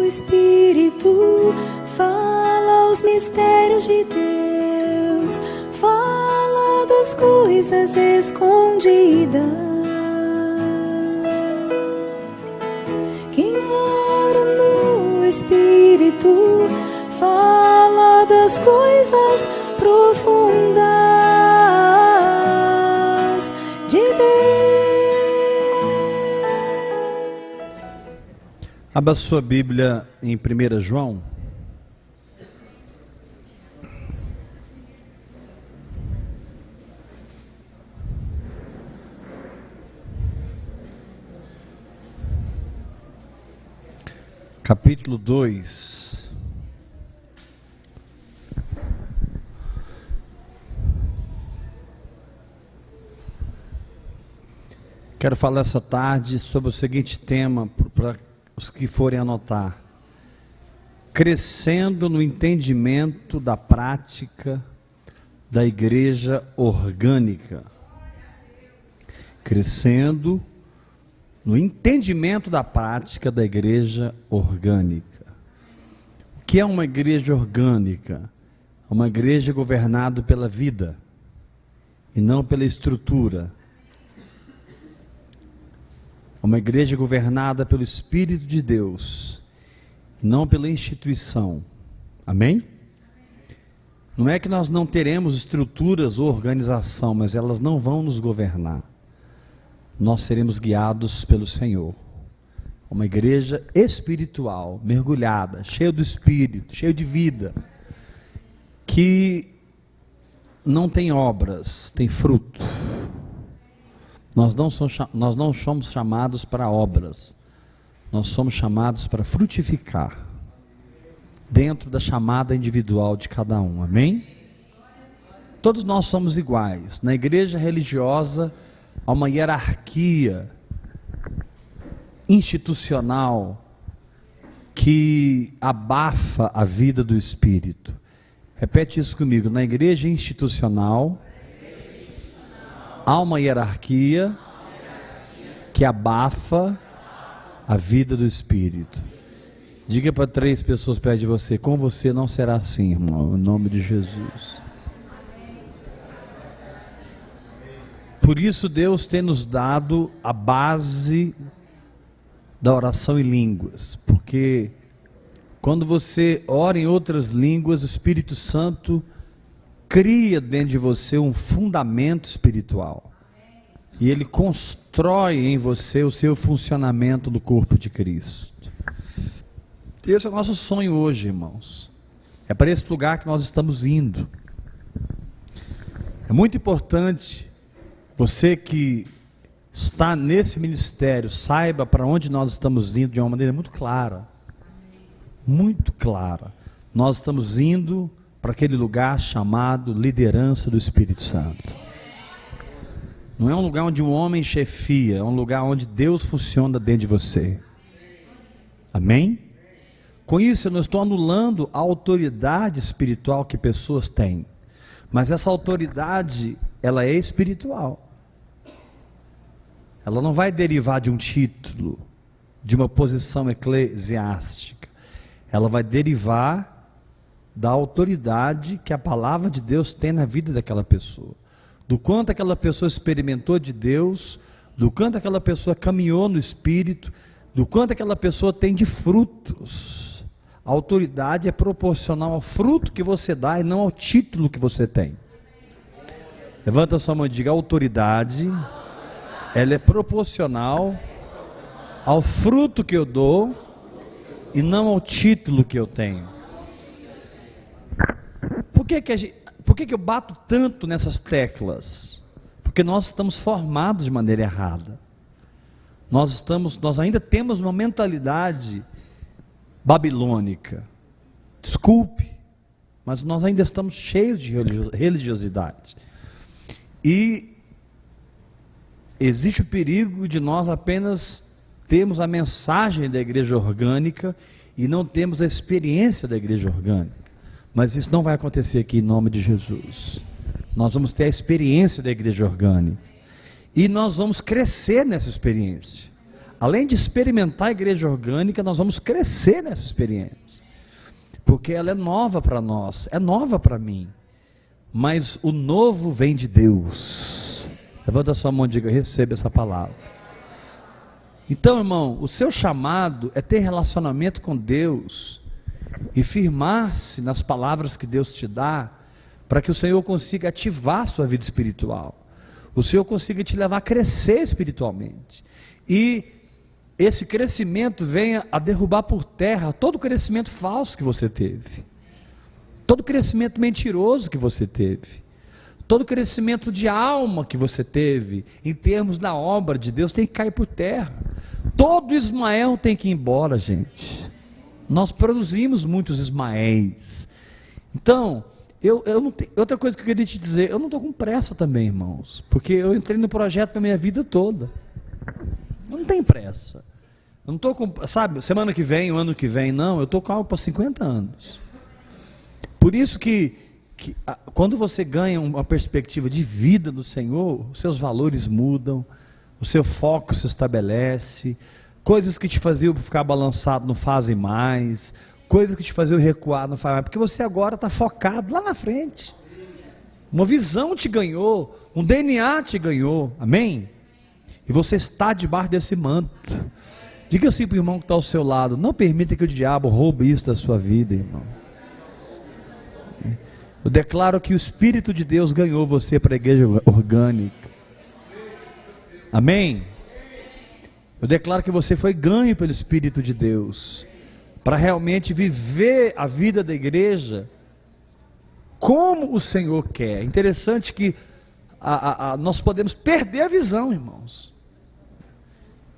Espírito fala os mistérios de Deus, fala das coisas escondidas. Quem ora no Espírito fala das coisas profundas de Deus. Abra sua Bíblia em 1 João. Capítulo 2. Quero falar essa tarde sobre o seguinte tema, para os que forem anotar: crescendo no entendimento da prática da igreja orgânica. Crescendo no entendimento da prática da igreja orgânica. O que é uma igreja orgânica? Uma igreja governada pela vida e não pela estrutura. Uma igreja governada pelo Espírito de Deus e não pela instituição. Amém? Não é que nós não teremos estruturas ou organização, mas elas não vão nos governar. Nós seremos guiados pelo Senhor. Uma igreja espiritual, mergulhada, cheia do Espírito, cheia de vida, que não tem obras, tem fruto. Nós não somos chamados para obras, nós somos chamados para frutificar, dentro da chamada individual de cada um, amém? Todos nós somos iguais. Na igreja religiosa há uma hierarquia institucional que abafa a vida do Espírito. Repete isso comigo: na igreja institucional há uma hierarquia que abafa a vida do Espírito. Diga para 3 pessoas perto de você: com você não será assim, irmão, em nome de Jesus. Por isso Deus tem nos dado a base da oração em línguas, porque quando você ora em outras línguas, o Espírito Santo cria dentro de você um fundamento espiritual, e ele constrói em você o seu funcionamento do corpo de Cristo. Esse é o nosso sonho hoje, irmãos. É para esse lugar que nós estamos indo. É muito importante você que está nesse ministério saiba para onde nós estamos indo de uma maneira muito clara. Muito clara. Nós estamos indo para aquele lugar chamado liderança do Espírito Santo. Não é um lugar onde o homem chefia, é um lugar onde Deus funciona dentro de você. Amém? Com isso eu não estou anulando a autoridade espiritual que pessoas têm, mas essa autoridade, ela é espiritual. Ela não vai derivar de um título, de uma posição eclesiástica. Ela vai derivar da autoridade que a palavra de Deus tem na vida daquela pessoa. Do quanto aquela pessoa experimentou de Deus, do quanto aquela pessoa caminhou no Espírito, do quanto aquela pessoa tem de frutos. A autoridade é proporcional ao fruto que você dá e não ao título que você tem. Levanta sua mão e diga: a autoridade, ela é proporcional ao fruto que eu dou e não ao título que eu tenho. Por que eu bato tanto nessas teclas? Porque nós estamos formados de maneira errada. Nós ainda temos uma mentalidade babilônica. Desculpe, mas nós ainda estamos cheios de religiosidade. E existe o perigo de nós apenas termos a mensagem da igreja orgânica e não temos a experiência da igreja orgânica. Mas isso não vai acontecer aqui em nome de Jesus. Nós vamos ter a experiência da igreja orgânica e nós vamos crescer nessa experiência. além de experimentar a igreja orgânica, nós vamos crescer nessa experiência, porque ela é nova para nós, é nova para mim, mas o novo vem de Deus. Levanta a sua mão e diga: receba essa palavra. Então, irmão, o seu chamado é ter relacionamento com Deus e firmar-se nas palavras que Deus te dá, para que o Senhor consiga ativar a sua vida espiritual, o Senhor consiga te levar a crescer espiritualmente, e esse crescimento venha a derrubar por terra todo o crescimento falso que você teve, todo o crescimento mentiroso que você teve, todo o crescimento de alma que você teve, em termos da obra de Deus, tem que cair por terra. Todo Ismael tem que ir embora, gente. Nós produzimos muitos Ismaéis. Então, eu não tenho, outra coisa que eu queria te dizer, eu não estou com pressa também, irmãos, porque eu entrei no projeto da minha vida toda. Eu não tenho pressa. Eu não estou com, sabe, semana que vem, o ano que vem, não, eu estou com algo para 50 anos. Por isso que quando você ganha uma perspectiva de vida do Senhor, os seus valores mudam, o seu foco se estabelece, coisas que te faziam ficar balançado não fazem mais, coisas que te faziam recuar não fazem mais, porque você agora está focado lá na frente, uma visão te ganhou, um DNA te ganhou, amém? E você está debaixo desse manto. Diga assim para o irmão que está ao seu lado: não permita que o diabo roube isso da sua vida, irmão. Eu declaro que o Espírito de Deus ganhou você para a igreja orgânica. Amém? Eu declaro que você foi ganho pelo Espírito de Deus, para realmente viver a vida da igreja como o Senhor quer. Interessante que nós podemos perder a visão, irmãos.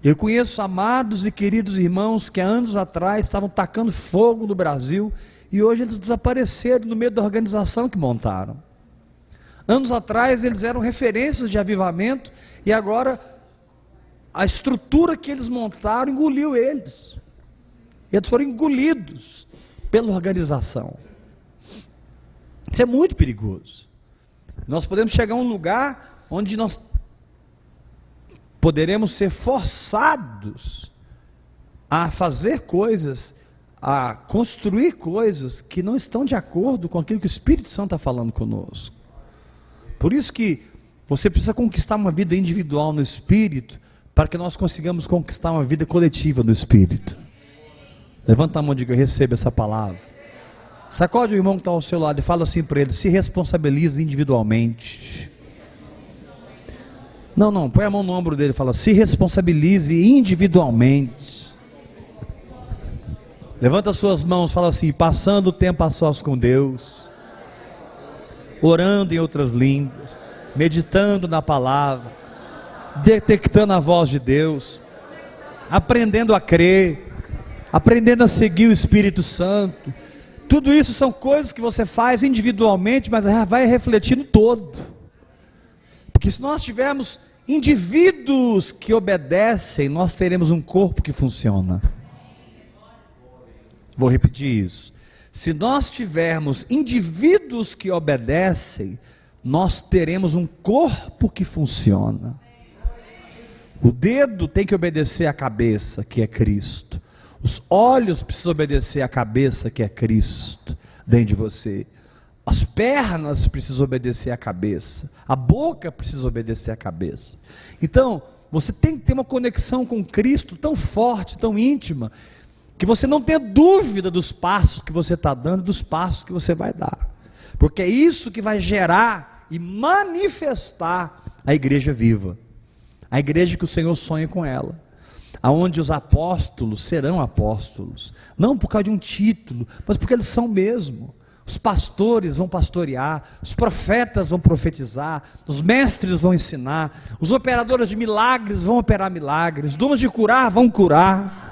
Eu conheço amados e queridos irmãos que há anos atrás estavam tacando fogo no Brasil, e hoje eles desapareceram no meio da organização que montaram. Anos atrás eles eram referências de avivamento, e agora a estrutura que eles montaram engoliu eles. Eles foram engolidos pela organização. Isso é muito perigoso. Nós podemos chegar a um lugar onde nós poderemos ser forçados a fazer coisas, a construir coisas que não estão de acordo com aquilo que o Espírito Santo está falando conosco. Por isso que você precisa conquistar uma vida individual no Espírito, para que nós consigamos conquistar uma vida coletiva no Espírito. Levanta a mão e diga: receba essa palavra. Sacode o irmão que está ao seu lado e fala assim para ele: se responsabilize individualmente. Não, põe a mão no ombro dele e fala: se responsabilize individualmente. Levanta suas mãos, fala assim: passando o tempo a sós com Deus, orando em outras línguas, meditando na palavra, detectando a voz de Deus, aprendendo a crer, aprendendo a seguir o Espírito Santo. Tudo isso são coisas que você faz individualmente, mas vai refletir no todo. Porque se nós tivermos indivíduos que obedecem, nós teremos um corpo que funciona. Vou repetir isso. Se nós tivermos indivíduos que obedecem, nós teremos um corpo que funciona. O dedo tem que obedecer à cabeça, que é Cristo. Os olhos precisam obedecer à cabeça, que é Cristo, dentro de você. As pernas precisam obedecer à cabeça. A boca precisa obedecer à cabeça. Então, você tem que ter uma conexão com Cristo tão forte, tão íntima, que você não tenha dúvida dos passos que você está dando, dos passos que você vai dar. Porque é isso que vai gerar e manifestar a igreja viva. A igreja que o Senhor sonha com ela, aonde os apóstolos serão apóstolos, não por causa de um título, mas porque eles são mesmo. Os pastores vão pastorear, os profetas vão profetizar, os mestres vão ensinar, os operadores de milagres vão operar milagres, os dons de curar vão curar,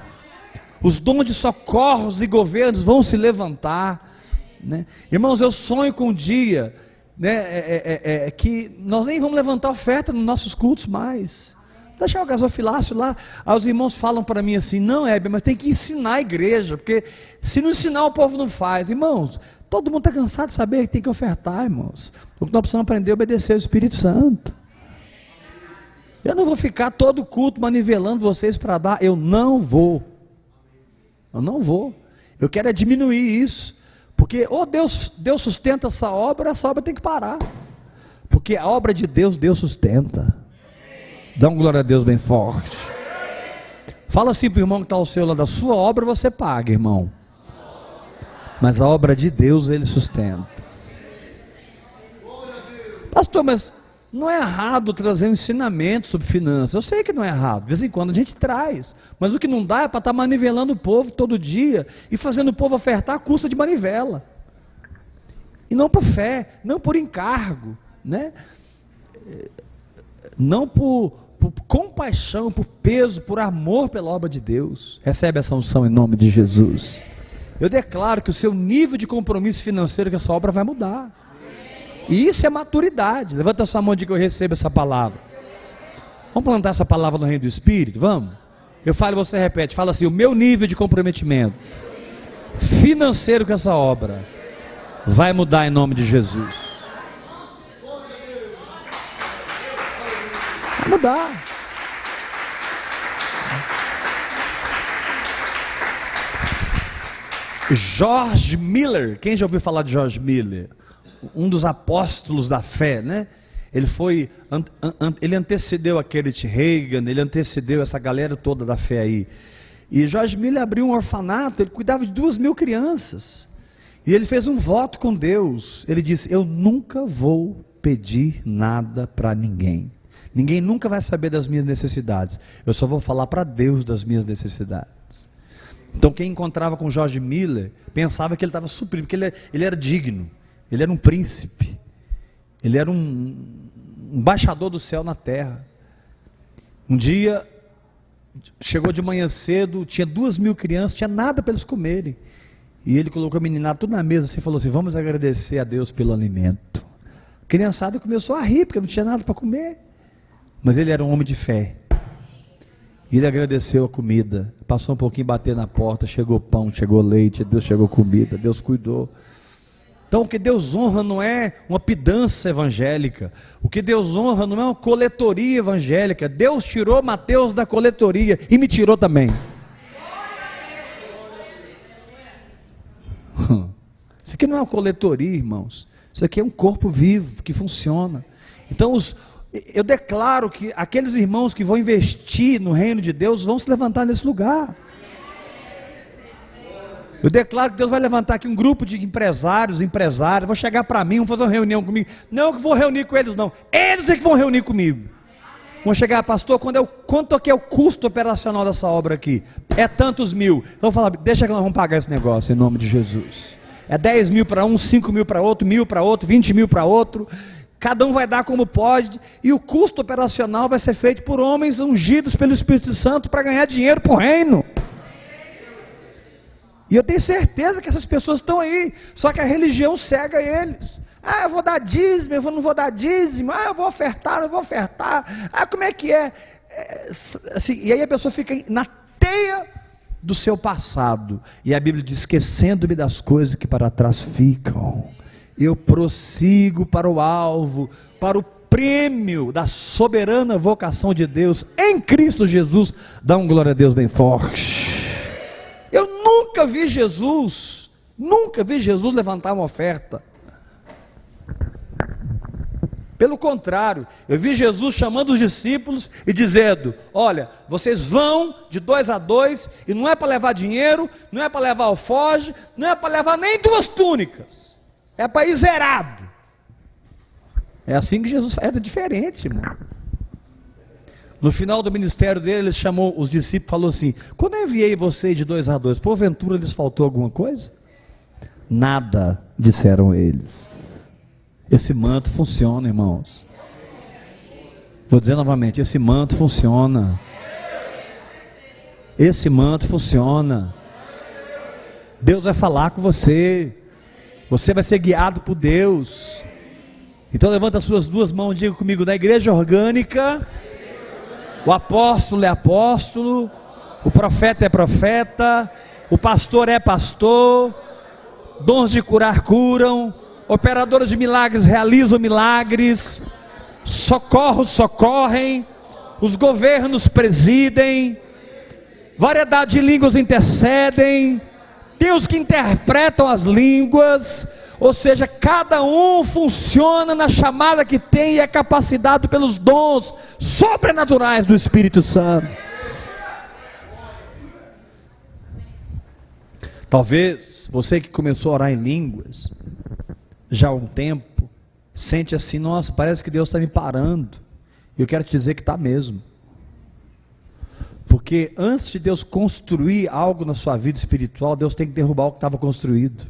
os dons de socorros e governos vão se levantar, né? Irmãos, eu sonho com um dia, né, que nós nem vamos levantar oferta nos nossos cultos mais, deixar o gasofilácio lá. Aí os irmãos falam para mim assim: não, Heber, mas tem que ensinar a igreja, porque se não ensinar o povo não faz. Irmãos, todo mundo está cansado de saber que tem que ofertar, irmãos. O que nós precisamos aprender é obedecer ao Espírito Santo. Eu não vou ficar todo culto manivelando vocês para dar. Eu não vou. Eu não vou. Eu quero é diminuir isso. Porque ou Deus sustenta essa obra tem que parar. Porque a obra de Deus, Deus sustenta. Dá um glória a Deus bem forte. Fala assim para o irmão que está ao seu lado: a sua obra você paga, irmão. Mas a obra de Deus Ele sustenta. Pastor, mas não é errado trazer um ensinamento sobre finanças. Eu sei que não é errado, de vez em quando a gente traz. Mas o que não dá é para estar manivelando o povo todo dia e fazendo o povo ofertar a custa de manivela. E não por fé, não por encargo, né? Não por compaixão, por peso, por amor pela obra de Deus. Recebe essa unção em nome de Jesus. Eu declaro que o seu nível de compromisso financeiro com essa obra vai mudar. E isso é maturidade. Levanta a sua mão e diga: que eu recebo essa palavra. Vamos plantar essa palavra no reino do Espírito? Vamos? Eu falo e você repete. Fala assim: o meu nível de comprometimento financeiro com essa obra vai mudar em nome de Jesus. Vai mudar. George Miller, quem já ouviu falar de George Miller? Um dos apóstolos da fé, né? Ele antecedeu a Kenneth Reagan, ele antecedeu essa galera toda da fé aí. E George Miller abriu um orfanato, ele cuidava de 2.000 crianças. E ele fez um voto com Deus. Ele disse: eu nunca vou pedir nada para ninguém. Ninguém nunca vai saber das minhas necessidades. Eu só vou falar para Deus das minhas necessidades. Então quem encontrava com George Miller pensava que ele estava suprindo, porque ele era digno, ele era um príncipe, ele era um embaixador do céu na terra. Um dia, chegou de manhã cedo, tinha 2.000 crianças, tinha nada para eles comerem, e ele colocou a meninada tudo na mesa assim, e falou assim: vamos agradecer a Deus pelo alimento. A criançada começou a rir, porque não tinha nada para comer, mas ele era um homem de fé. E ele agradeceu a comida, passou um pouquinho, bateu na porta, chegou pão, chegou leite, Deus chegou comida, Deus cuidou. Então o que Deus honra não é uma pidança evangélica, o que Deus honra não é uma coletoria evangélica. Deus tirou Mateus da coletoria e me tirou também. Isso aqui não é uma coletoria, irmãos, isso aqui é um corpo vivo que funciona. Então eu declaro que aqueles irmãos que vão investir no reino de Deus vão se levantar nesse lugar. Eu declaro que Deus vai levantar aqui um grupo de empresários, vão chegar para mim, vão fazer uma reunião comigo. Não eu que vou reunir com eles não, eles é que vão reunir comigo. Vão chegar: pastor, quanto que é o custo operacional dessa obra aqui? É tantos mil. Vamos falar: deixa que nós vamos pagar esse negócio em nome de Jesus. É 10 mil para um, 5 mil para outro, 1.000 para outro, 20 mil para outro. Cada um vai dar como pode, e o custo operacional vai ser feito por homens ungidos pelo Espírito Santo para ganhar dinheiro para o reino. E eu tenho certeza que essas pessoas estão aí, só que a religião cega eles. Ah, eu vou dar dízimo, eu não vou dar dízimo. Ah, eu vou ofertar, não vou ofertar. Ah, como é que é? Assim, e aí a pessoa fica na teia do seu passado, e a Bíblia diz: esquecendo-me das coisas que para trás ficam, eu prossigo para o alvo, para o prêmio da soberana vocação de Deus em Cristo Jesus. Dá um glória a Deus bem forte. Eu nunca vi Jesus levantar uma oferta. Pelo contrário, eu vi Jesus chamando os discípulos e dizendo: olha, vocês vão de 2 a 2, e não é para levar dinheiro, não é para levar alforje, não é para levar nem 2 túnicas, é para ir zerado. É assim que Jesus faz, é diferente, irmão. No final do ministério dele, ele chamou os discípulos e falou assim: quando eu enviei vocês de 2 a 2, porventura lhes faltou alguma coisa? Nada, disseram eles. Esse manto funciona, irmãos. Vou dizer novamente: esse manto funciona. Esse manto funciona. Deus vai falar com você. Você vai ser guiado por Deus. Então levanta as suas 2 mãos e diga comigo: na igreja orgânica, o apóstolo é apóstolo, o profeta é profeta, o pastor é pastor, dons de curar curam, operadores de milagres realizam milagres, socorros socorrem, os governos presidem, variedade de línguas intercedem, tem os que interpretam as línguas, ou seja, cada um funciona na chamada que tem e é capacitado pelos dons sobrenaturais do Espírito Santo. Talvez você que começou a orar em línguas já há um tempo, sente assim, nossa, parece que Deus está me parando. E eu quero te dizer que está mesmo. Porque antes de Deus construir algo na sua vida espiritual, Deus tem que derrubar o que estava construído.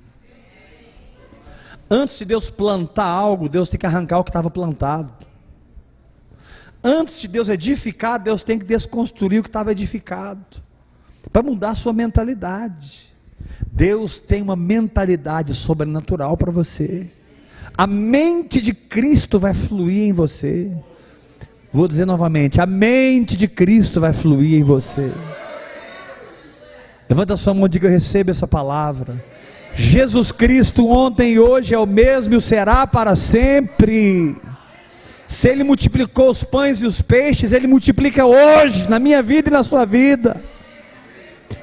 Antes de Deus plantar algo, Deus tem que arrancar o que estava plantado. Antes de Deus edificar, Deus tem que desconstruir o que estava edificado, para mudar a sua mentalidade. Deus tem uma mentalidade sobrenatural para você. A mente de Cristo vai fluir em você. Vou dizer novamente, a mente de Cristo vai fluir em você. Levanta a sua mão e diga: eu recebo essa palavra. Jesus Cristo ontem e hoje é o mesmo e o será para sempre. Se Ele multiplicou os pães e os peixes, Ele multiplica hoje, na minha vida e na sua vida,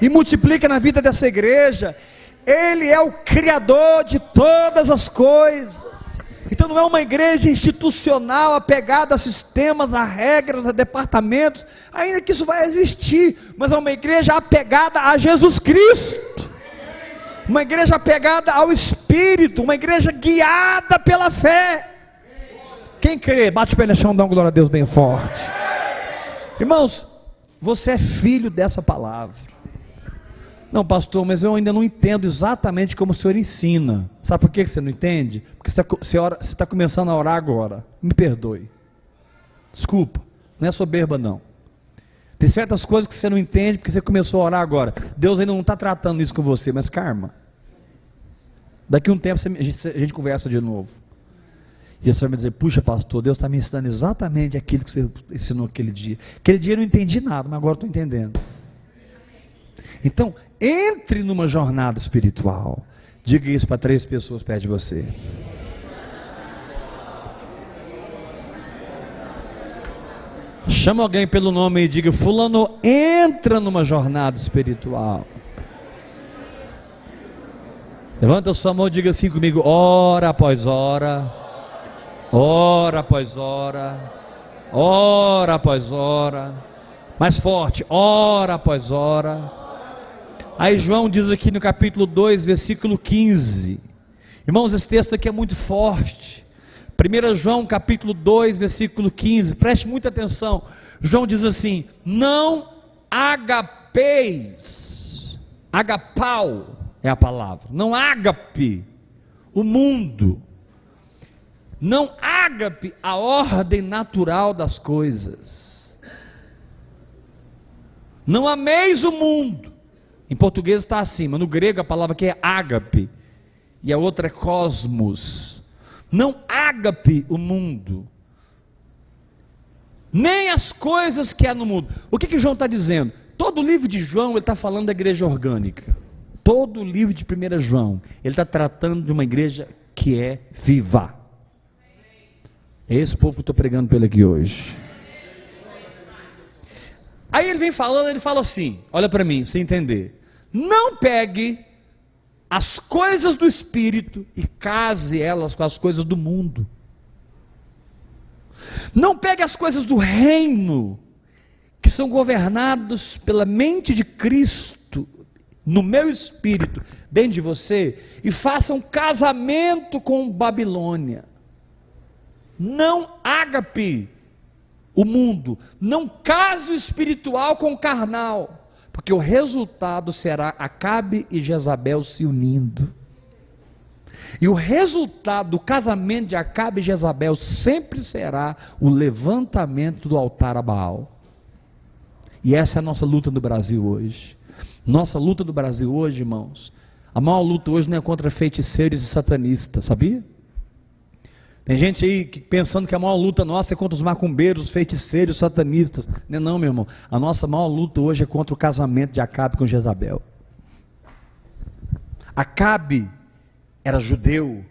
e multiplica na vida dessa igreja. Ele é o Criador de todas as coisas. Então não é uma igreja institucional, apegada a sistemas, a regras, a departamentos, ainda que isso vai existir, mas é uma igreja apegada a Jesus Cristo, uma igreja apegada ao Espírito, uma igreja guiada pela fé. Quem crê, bate o pé no chão, dá uma glória a Deus bem forte. Irmãos, você é filho dessa palavra. Não, pastor, mas eu ainda não entendo exatamente como o senhor ensina. Sabe por que você não entende? Porque você está começando a orar agora. Me perdoe, desculpa, não é soberba não. Tem certas coisas que você não entende porque você começou a orar agora. Deus ainda não está tratando isso com você, mas karma. Daqui a um tempo a gente conversa de novo. E você vai me dizer: puxa pastor, Deus está me ensinando exatamente aquilo que você ensinou aquele dia. Aquele dia eu não entendi nada, mas agora estou entendendo. Então, entre numa jornada espiritual. Diga isso para 3 pessoas perto de você. Chama alguém pelo nome e diga: fulano, entra numa jornada espiritual. Levanta a sua mão e diga assim comigo: hora após hora, hora após hora, hora após hora. Mais forte: hora após hora. Aí João diz aqui no capítulo 2, versículo 15. Irmãos, esse texto aqui é muito forte. 1 João capítulo 2, versículo 15. Preste muita atenção. João diz assim: não agapeis. Agapau é a palavra. Não agape o mundo. Não agape a ordem natural das coisas. Não ameis o mundo. Em português está acima, no grego a palavra que é ágape, e a outra é cosmos. Não ágape o mundo, nem as coisas que há no mundo. O que João está dizendo? Todo o livro de João, ele está falando da igreja orgânica. Todo o livro de 1 João, ele está tratando de uma igreja que é viva. É esse povo que eu estou pregando para ele aqui hoje. Aí ele vem falando, ele fala assim, olha para mim, você entender: não pegue as coisas do Espírito e case elas com as coisas do mundo. Não pegue as coisas do reino, que são governados pela mente de Cristo, no meu espírito, dentro de você, e faça um casamento com Babilônia. Não agape o mundo, não case o espiritual com o carnal, porque o resultado será Acabe e Jezabel se unindo. E o resultado do casamento de Acabe e Jezabel sempre será o levantamento do altar a Baal. E essa é a nossa luta no Brasil hoje. Nossa luta do Brasil hoje, irmãos, a maior luta hoje não é contra feiticeiros e satanistas, sabia? Tem gente aí pensando que a maior luta nossa é contra os macumbeiros, os feiticeiros, os satanistas. Não é não, meu irmão. A nossa maior luta hoje é contra o casamento de Acabe com Jezabel. Acabe era judeu,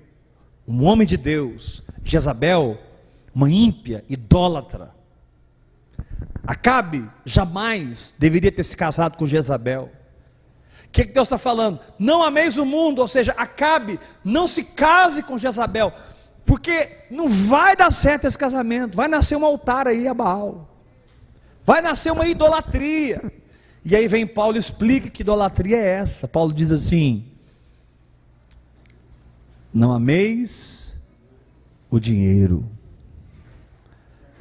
um homem de Deus. Jezabel, uma ímpia, idólatra. Acabe jamais deveria ter se casado com Jezabel. O que Deus está falando? Não ameis o mundo, ou seja, Acabe, não se case com Jezabel, porque não vai dar certo esse casamento, vai nascer um altar aí a Baal, vai nascer uma idolatria. E aí vem Paulo e explica que idolatria é essa. Paulo diz assim: não ameis o dinheiro,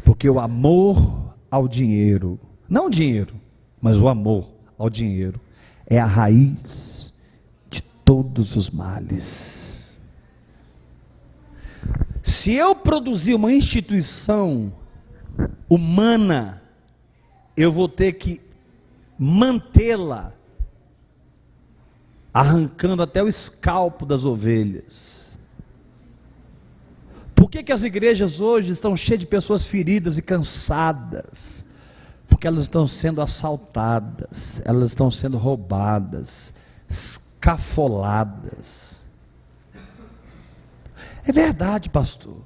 porque o amor ao dinheiro, não o dinheiro, mas o amor ao dinheiro, é a raiz de todos os males. Se eu produzir uma instituição humana, eu vou ter que mantê-la, arrancando até o escalpo das ovelhas. Por que as igrejas hoje estão cheias de pessoas feridas e cansadas? Porque elas estão sendo assaltadas, elas estão sendo roubadas, escafoladas. É verdade, pastor,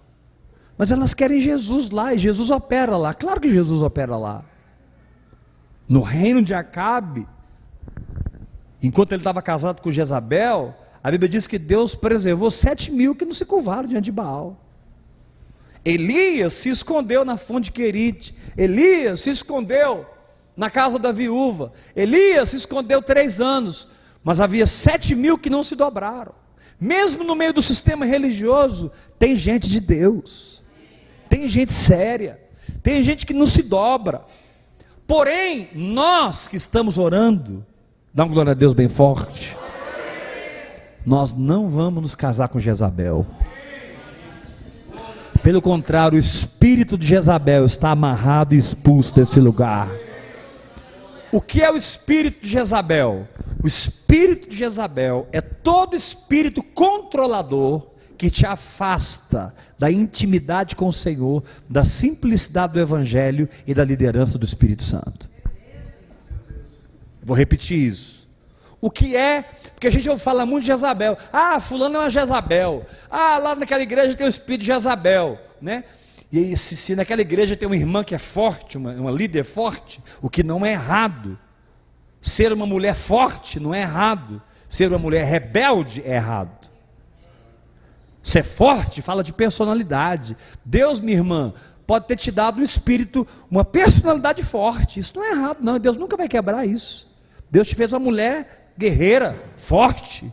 mas elas querem Jesus lá, e Jesus opera lá. Claro que Jesus opera lá. No reino de Acabe, enquanto ele estava casado com Jezabel, a Bíblia diz que Deus preservou 7.000 que não se curvaram diante de Baal. Elias se escondeu na fonte de Querite, Elias se escondeu na casa da viúva, Elias se escondeu 3 anos, mas havia 7.000 que não se dobraram. Mesmo no meio do sistema religioso, tem gente de Deus, tem gente séria, tem gente que não se dobra. Porém, nós que estamos orando, dá uma glória a Deus bem forte, nós não vamos nos casar com Jezabel. Pelo contrário, o espírito de Jezabel está amarrado e expulso desse lugar. O que é o espírito de Jezabel? O espírito de Jezabel é todo espírito controlador que te afasta da intimidade com o Senhor, da simplicidade do Evangelho e da liderança do Espírito Santo. Vou repetir isso. O que é? Porque a gente fala muito de Jezabel. Ah, fulano é uma Jezabel. Ah, lá naquela igreja tem o espírito de Jezabel, né? E aí, se naquela igreja tem uma irmã que é forte, uma líder forte, o que não é errado. Ser uma mulher forte não é errado. Ser uma mulher rebelde é errado. Ser forte fala de personalidade. Deus, minha irmã, pode ter te dado um espírito, uma personalidade forte. Isso não é errado, não. Deus nunca vai quebrar isso. Deus te fez uma mulher guerreira, forte.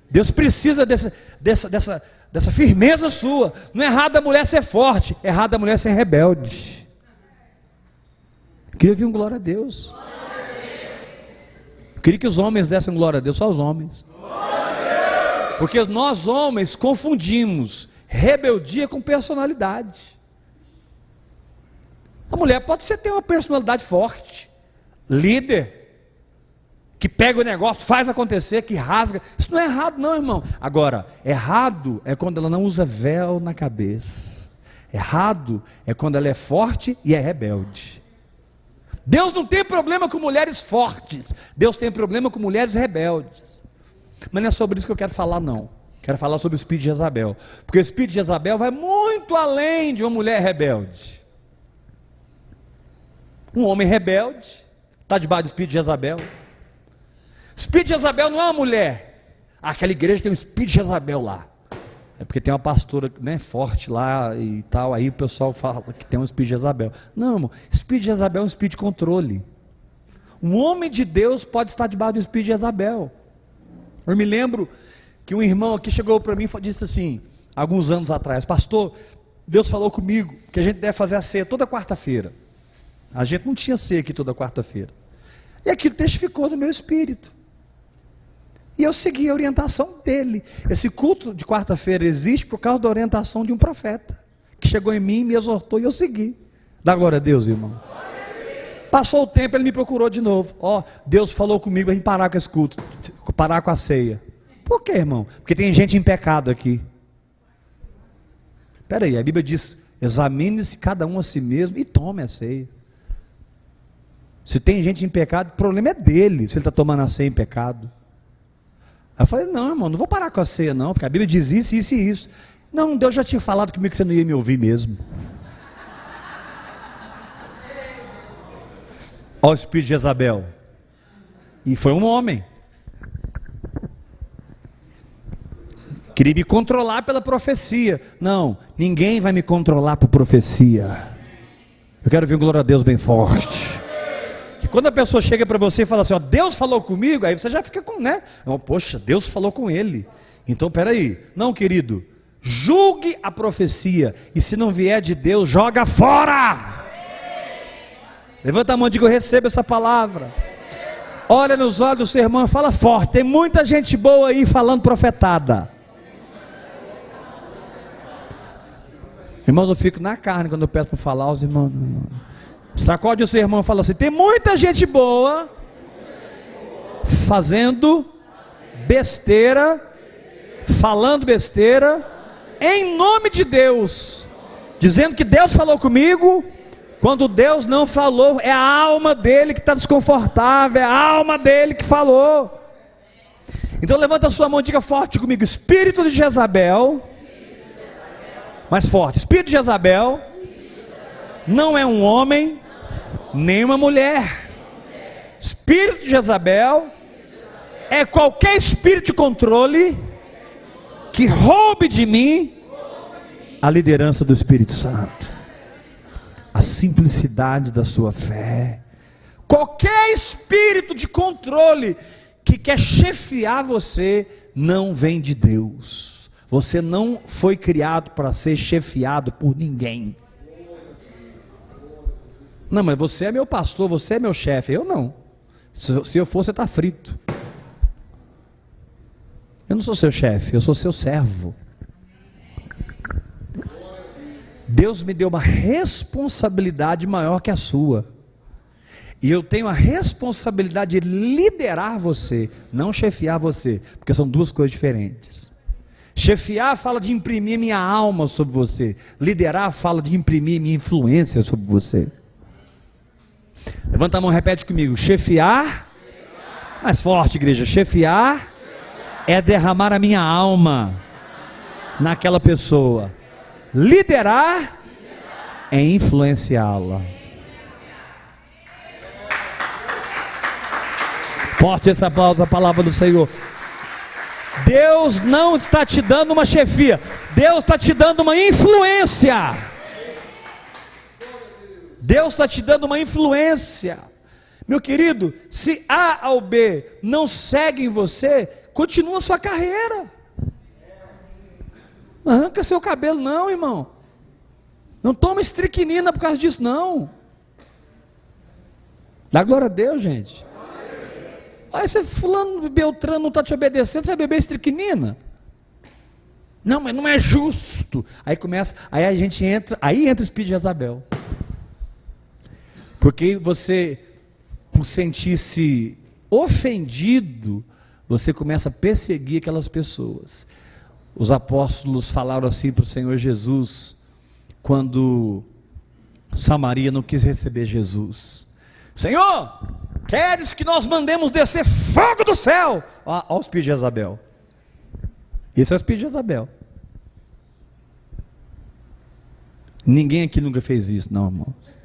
Deus precisa dessa firmeza sua. Não é errado a mulher ser forte, é errado a mulher ser rebelde. Eu queria ouvir um glória a Deus. Eu queria que os homens dessem glória a Deus, só os homens. Porque nós homens confundimos rebeldia com personalidade. A mulher pode ter uma personalidade forte, líder, que pega o negócio, faz acontecer, que rasga. Isso não é errado não, irmão. Agora, errado é quando ela não usa véu na cabeça. Errado é quando ela é forte e é rebelde. Deus não tem problema com mulheres fortes, Deus tem problema com mulheres rebeldes. Mas não é sobre isso que eu quero falar, não. Quero falar sobre o espírito de Jezabel. Porque o espírito de Jezabel vai muito além de uma mulher rebelde. Um homem rebelde está debaixo do espírito de Jezabel. O espírito de Jezabel não é uma mulher. Aquela igreja tem um espírito de Jezabel lá. É porque tem uma pastora, né, forte lá e tal. Aí o pessoal fala que tem um espírito de Jezabel. Não, irmão, espírito de Jezabel é um espírito de controle. Um homem de Deus pode estar debaixo do espírito de Jezabel. Eu me lembro que um irmão aqui chegou para mim e disse assim, alguns anos atrás: pastor, Deus falou comigo que a gente deve fazer a ceia toda quarta-feira. A gente não tinha ceia aqui toda quarta-feira. E aquilo testificou no meu espírito. E eu segui a orientação dele. Esse culto de quarta-feira existe por causa da orientação de um profeta, que chegou em mim, me exortou e eu segui. Dá glória a Deus, irmão. Passou o tempo, ele me procurou de novo. Deus falou comigo a gente parar com esse culto, parar com a ceia. Por quê, irmão? Porque tem gente em pecado aqui. Espera aí, a Bíblia diz: examine-se cada um a si mesmo e tome a ceia. Se tem gente em pecado, o problema é dele, se ele está tomando a ceia em pecado. Aí eu falei: não, irmão, não vou parar com a ceia não, porque a Bíblia diz isso, isso e isso. Não, Deus já tinha falado comigo que você não ia me ouvir mesmo. ao espírito de Jezabel. E foi um homem. Queria me controlar pela profecia. Não, ninguém vai me controlar por profecia. Eu quero ver um glória a Deus bem forte. Que quando a pessoa chega para você e fala assim, ó, Deus falou comigo, aí você já fica com, né? Não, poxa, Deus falou com ele. Então, peraí. Não, querido, julgue a profecia. E se não vier de Deus, joga fora. Levanta a mão e diga, eu recebo essa palavra. Olha nos olhos do seu irmão, fala forte. Tem muita gente boa aí falando profetada. Irmãos, eu fico na carne quando eu peço para falar, os irmãos. Sacode o seu irmão e fala assim: tem muita gente boa fazendo besteira, falando besteira, em nome de Deus, dizendo que Deus falou comigo, quando Deus não falou. É a alma dele que está desconfortável, é a alma dele que falou. Então levanta a sua mão e diga forte comigo: espírito de Jezabel. Mais forte: espírito de Jezabel não é um homem, nem uma mulher. Espírito de Jezabel é qualquer espírito de controle que roube de mim a liderança do Espírito Santo, a simplicidade da sua fé. Qualquer espírito de controle que quer chefiar você não vem de Deus. Você não foi criado para ser chefiado por ninguém. Não, mas você é meu pastor, você é meu chefe. Eu não. Se eu for, você está frito. Eu não sou seu chefe, eu sou seu servo. Deus me deu uma responsabilidade maior que a sua. E eu tenho a responsabilidade de liderar você, não chefiar você, porque são duas coisas diferentes. Chefiar fala de imprimir minha alma sobre você. Liderar fala de imprimir minha influência sobre você. Levanta a mão, repete comigo: chefiar. Mais forte, igreja. Chefiar é derramar a minha alma naquela pessoa. Liderar é influenciá-la. Forte esse aplauso à palavra do Senhor. Deus não está te dando uma chefia, Deus está te dando uma influência. Deus está te dando uma influência. Meu querido, se A ou B não seguem você, continua a sua carreira. Não arranca seu cabelo não, irmão. Não toma estricnina por causa disso não. Dá glória a Deus, gente. Aí você, fulano Beltrano não está te obedecendo, você vai beber estricnina? Não, mas não é justo. Aí começa, aí a gente entra, aí entra o espírito de Jezabel. Porque você, por sentir-se ofendido, você começa a perseguir aquelas pessoas. Os apóstolos falaram assim para o Senhor Jesus, quando Samaria não quis receber Jesus: Senhor, queres que nós mandemos descer fogo do céu? Olha o espírito de Jezabel. Esse é o espírito de Jezabel. Ninguém aqui nunca fez isso, não, irmãos.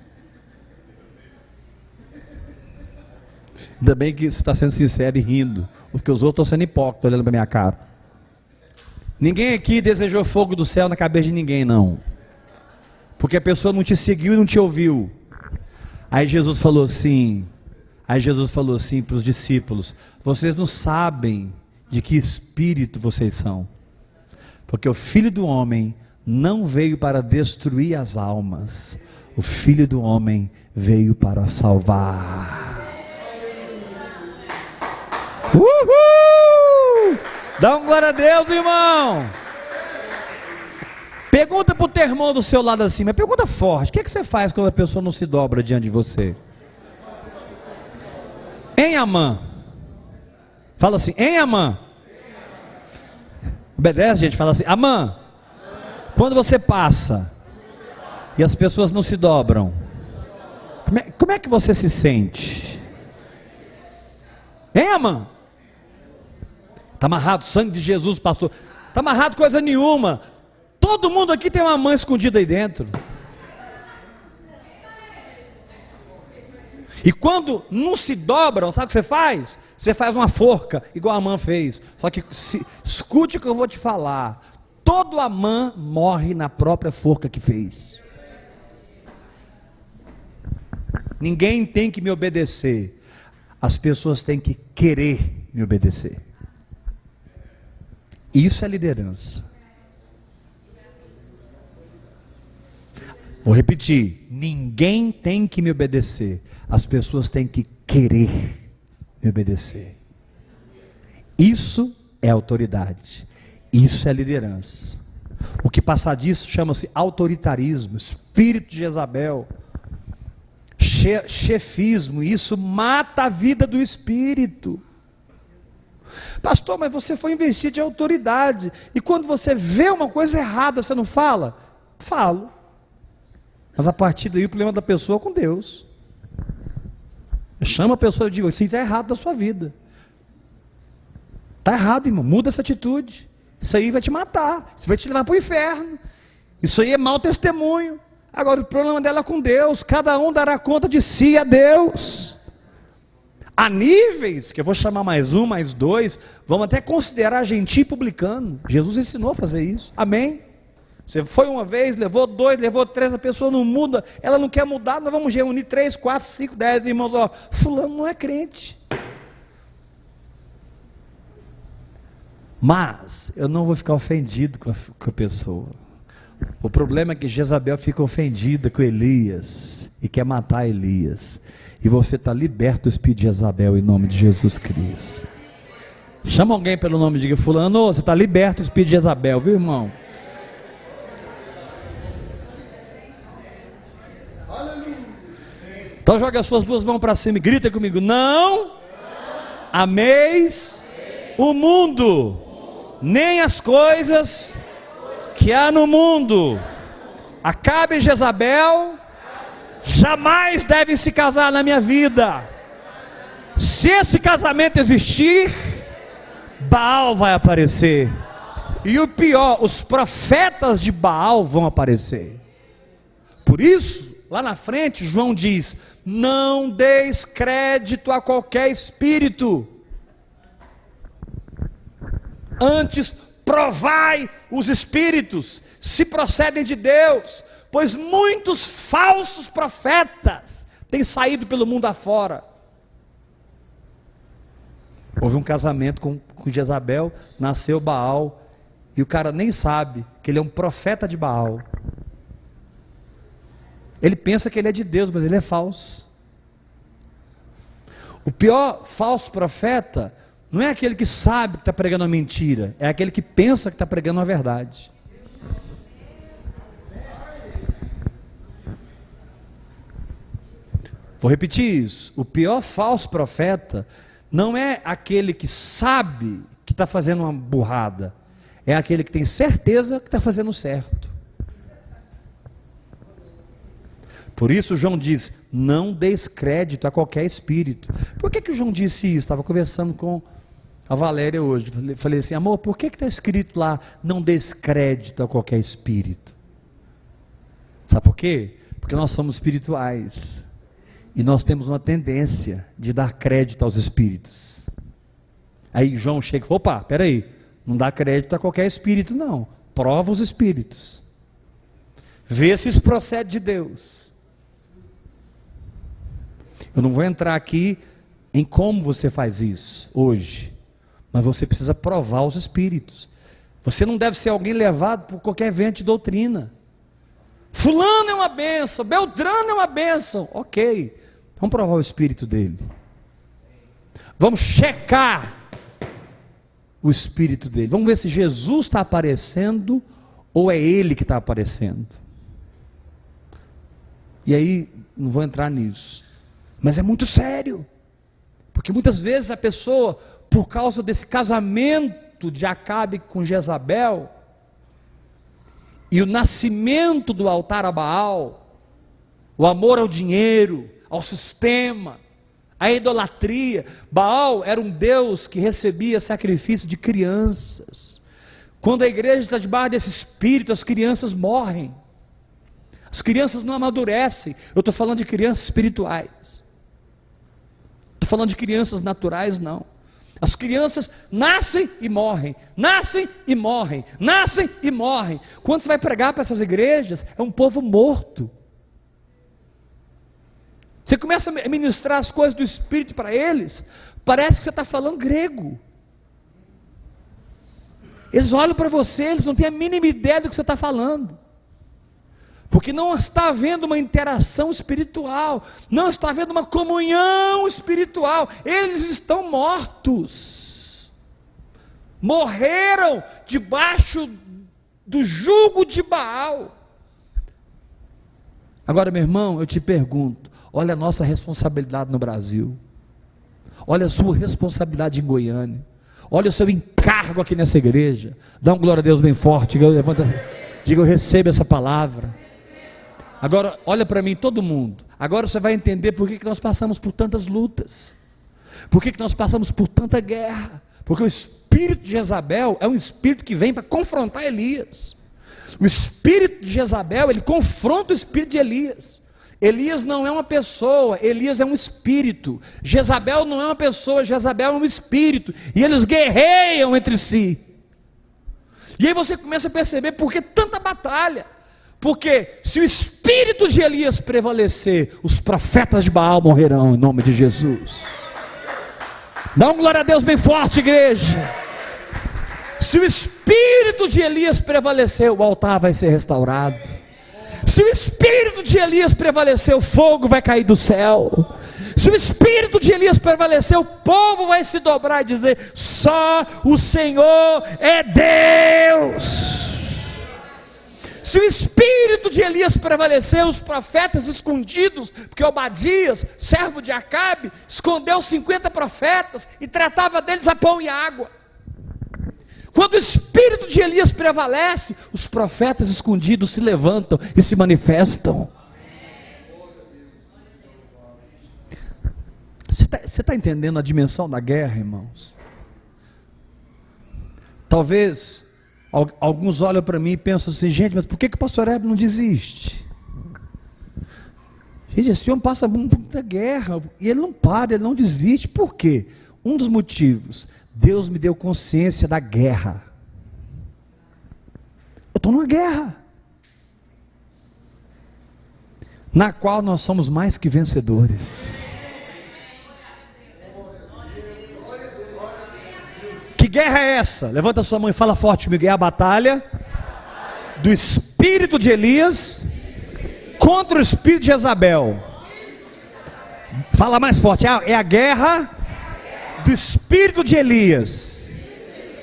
Ainda bem que você está sendo sincero e rindo, porque os outros estão sendo hipócritas, olhando para minha cara. Ninguém aqui desejou fogo do céu na cabeça de ninguém, não. Porque a pessoa não te seguiu e não te ouviu. Aí Jesus falou assim para os discípulos: vocês não sabem de que espírito vocês são, porque o Filho do Homem não veio para destruir as almas, o Filho do Homem veio para salvar. Uhul! Dá um glória a Deus, irmão. Pergunta para o teu irmão do seu lado assim, mas pergunta forte: o que você faz quando a pessoa não se dobra diante de você? Em Amã. Fala assim: em Amã. Obedece, gente. Fala assim: Amã. Quando você passa e as pessoas não se dobram, como é que você se sente? Hein, Amã? Está amarrado sangue de Jesus, pastor? Está amarrado coisa nenhuma. Todo mundo aqui tem uma mãe escondida aí dentro. E quando não se dobram, sabe o que você faz? Você faz uma forca, igual a Amã fez. Só que escute o que eu vou te falar: todo Amã morre na própria forca que fez. Ninguém tem que me obedecer, as pessoas têm que querer me obedecer. Isso é liderança. Vou repetir: ninguém tem que me obedecer, as pessoas têm que querer me obedecer. Isso é autoridade, isso é liderança. O que passar disso chama-se autoritarismo, espírito de Jezabel, chefismo. Isso mata a vida do espírito. Pastor, mas você foi investido de autoridade, e quando você vê uma coisa errada, você não fala? Falo. Mas a partir daí o problema da pessoa é com Deus. Eu chamo a pessoa e digo: isso está errado da sua vida. Está errado, irmão, muda essa atitude. Isso aí vai te matar, isso vai te levar para o inferno. Isso aí é mau testemunho. Agora o problema dela é com Deus. Cada um dará conta de si a Deus. Há níveis, que eu vou chamar mais um, mais dois, vamos até considerar gentil e publicano. Jesus ensinou a fazer isso, amém? Você foi uma vez, levou dois, levou três, a pessoa não muda, ela não quer mudar, nós vamos reunir 3, 4, 5, 10 irmãos, ó, fulano não é crente. Mas eu não vou ficar ofendido com a pessoa. O problema é que Jezabel fica ofendida com Elias e quer matar Elias. E você está liberto do espírito de Jezabel em nome de Jesus Cristo. Chama alguém pelo nome e diga: fulano, você está liberto do espírito de Jezabel, viu, irmão? Então joga as suas duas mãos para cima e grita comigo: não ameis o mundo, nem as coisas que há no mundo. Acabe e Jezabel jamais devem se casar na minha vida. Se esse casamento existir, Baal vai aparecer. E o pior, os profetas de Baal vão aparecer. Por isso, lá na frente, João diz: não deis crédito a qualquer espírito, antes provai os espíritos, se procedem de Deus, pois muitos falsos profetas têm saído pelo mundo afora. Houve um casamento com Jezabel, nasceu Baal, e o cara nem sabe que ele é um profeta de Baal. Ele pensa que ele é de Deus, mas ele é falso. O pior falso profeta não é aquele que sabe que está pregando uma mentira, é aquele que pensa que está pregando uma verdade. Vou repetir isso: o pior falso profeta não é aquele que sabe que está fazendo uma burrada, é aquele que tem certeza que está fazendo certo. Por isso João diz: não deis crédito a qualquer espírito. Por que o João disse isso? Estava conversando com a Valéria hoje, falei assim: amor, por que está escrito lá, não deis crédito a qualquer espírito? Sabe por quê? Porque nós somos espirituais, e nós temos uma tendência de dar crédito aos espíritos. Aí João chega e fala: opa, peraí, não dá crédito a qualquer espírito não, prova os espíritos, vê se isso procede de Deus. Eu não vou entrar aqui em como você faz isso hoje, mas você precisa provar os espíritos. Você não deve ser alguém levado por qualquer vento de doutrina. Fulano é uma bênção, Beltrano é uma bênção, ok, vamos provar o espírito dele, vamos checar o espírito dele, vamos ver se Jesus está aparecendo ou é ele que está aparecendo. E aí, não vou entrar nisso, mas é muito sério, porque muitas vezes a pessoa, por causa desse casamento de Acabe com Jezabel, e o nascimento do altar a Baal, o amor ao dinheiro, ao sistema, a idolatria. Baal era um deus que recebia sacrifício de crianças. Quando a igreja está debaixo desse espírito, as crianças morrem, as crianças não amadurecem. Eu estou falando de crianças espirituais. Estou falando de crianças naturais, não. As crianças nascem e morrem, nascem e morrem, nascem e morrem. Quando você vai pregar para essas igrejas, é um povo morto. Você começa a ministrar as coisas do Espírito para eles, parece que você está falando grego. Eles olham para você, eles não têm a mínima ideia do que você está falando, porque não está havendo uma interação espiritual, não está havendo uma comunhão espiritual. Eles estão mortos, morreram debaixo do jugo de Baal. Agora, meu irmão, eu te pergunto, olha a nossa responsabilidade no Brasil, olha a sua responsabilidade em Goiânia, olha o seu encargo aqui nessa igreja. Dá um glória a Deus bem forte, diga eu recebo essa palavra. Agora olha para mim, todo mundo, agora você vai entender por que nós passamos por tantas lutas, por que nós passamos por tanta guerra, porque o espírito de Jezabel é um espírito que vem para confrontar Elias. O espírito de Jezabel, ele confronta o espírito de Elias. Elias não é uma pessoa, Elias é um espírito. Jezabel não é uma pessoa, Jezabel é um espírito, e eles guerreiam entre si. E aí você começa a perceber por que tanta batalha. Porque se o espírito de Elias prevalecer, os profetas de Baal morrerão em nome de Jesus. Dá um glória a Deus bem forte, igreja. Se o espírito de Elias prevalecer, o altar vai ser restaurado. Se o espírito de Elias prevalecer, o fogo vai cair do céu. Se o espírito de Elias prevalecer, o povo vai se dobrar e dizer: só o Senhor é Deus. Se o espírito de Elias prevalecer, os profetas escondidos, porque Obadias, servo de Acabe, escondeu 50 profetas e tratava deles a pão e água. Quando o espírito de Elias prevalece, os profetas escondidos se levantam e se manifestam. Você está entendendo a dimensão da guerra, irmãos? Talvez alguns olham para mim e pensam assim: gente, mas por que o pastor Hebe não desiste? Gente, esse homem passa muita guerra e ele não para, ele não desiste. Por quê? Um dos motivos: Deus me deu consciência da guerra. Eu estou numa guerra, na qual nós somos mais que vencedores. Que guerra é essa? Levanta sua mão e fala forte comigo. É a batalha do espírito de Elias contra o espírito de Jezabel. Fala mais forte. É a guerra do espírito de Elias.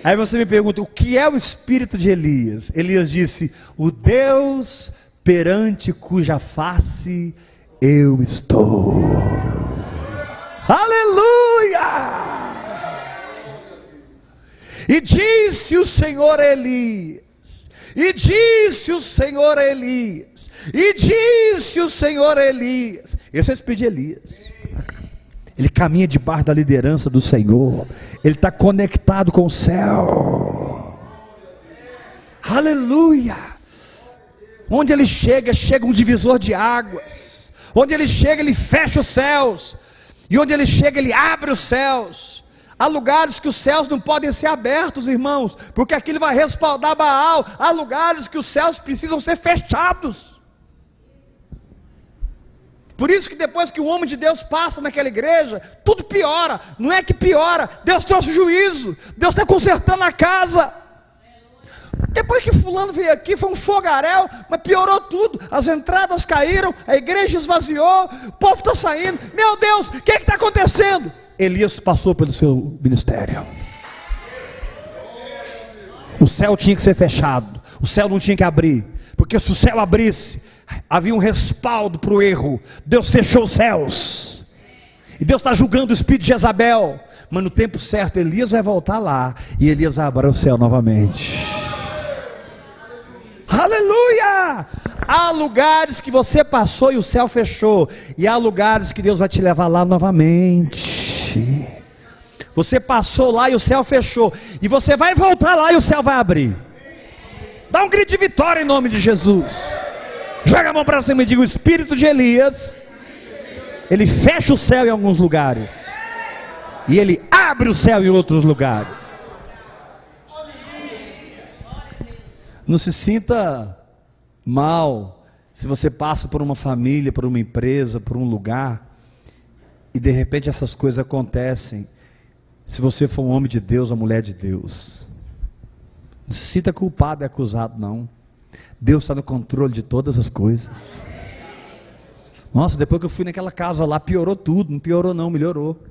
Aí você me pergunta: o que é o espírito de Elias? Elias disse: o Deus perante cuja face eu estou. Aleluia! E disse o Senhor a Elias, e disse o Senhor a Elias, e disse o Senhor a Elias. Esse é o espírito de Elias. Ele caminha debaixo da liderança do Senhor, ele está conectado com o céu. Aleluia! Onde ele chega, chega um divisor de águas. Onde ele chega, ele fecha os céus. E onde ele chega, ele abre os céus. Há lugares que os céus não podem ser abertos, irmãos, porque aquilo vai respaldar Baal. Há lugares que os céus precisam ser fechados. Por isso que depois que o homem de Deus passa naquela igreja, tudo piora. Não é que piora, Deus trouxe juízo, Deus está consertando a casa. Depois que fulano veio aqui, foi um fogaréu, mas piorou tudo. As entradas caíram, a igreja esvaziou, o povo está saindo. Meu Deus, o que está acontecendo? Elias passou pelo seu ministério. O céu tinha que ser fechado, o céu não tinha que abrir, porque se o céu abrisse, havia um respaldo para o erro. Deus fechou os céus, e Deus está julgando o espírito de Jezabel. Mas no tempo certo, Elias vai voltar lá, e Elias vai abrir o céu novamente. Aleluia! Há lugares que você passou e o céu fechou, e há lugares que Deus vai te levar lá novamente. Você passou lá e o céu fechou, e você vai voltar lá e o céu vai abrir. Dá um grito de vitória em nome de Jesus. Joga a mão para cima e diga: o espírito de Elias, ele fecha o céu em alguns lugares, E Ele abre o céu em outros lugares. Não se sinta mal se você passa por uma família, por uma empresa, por um lugar, e de repente essas coisas acontecem. Se você for um homem de Deus, uma mulher de Deus, não se sinta culpado e acusado, não. Deus está no controle de todas as coisas. Nossa, depois que eu fui naquela casa lá, piorou tudo. Não piorou não, melhorou.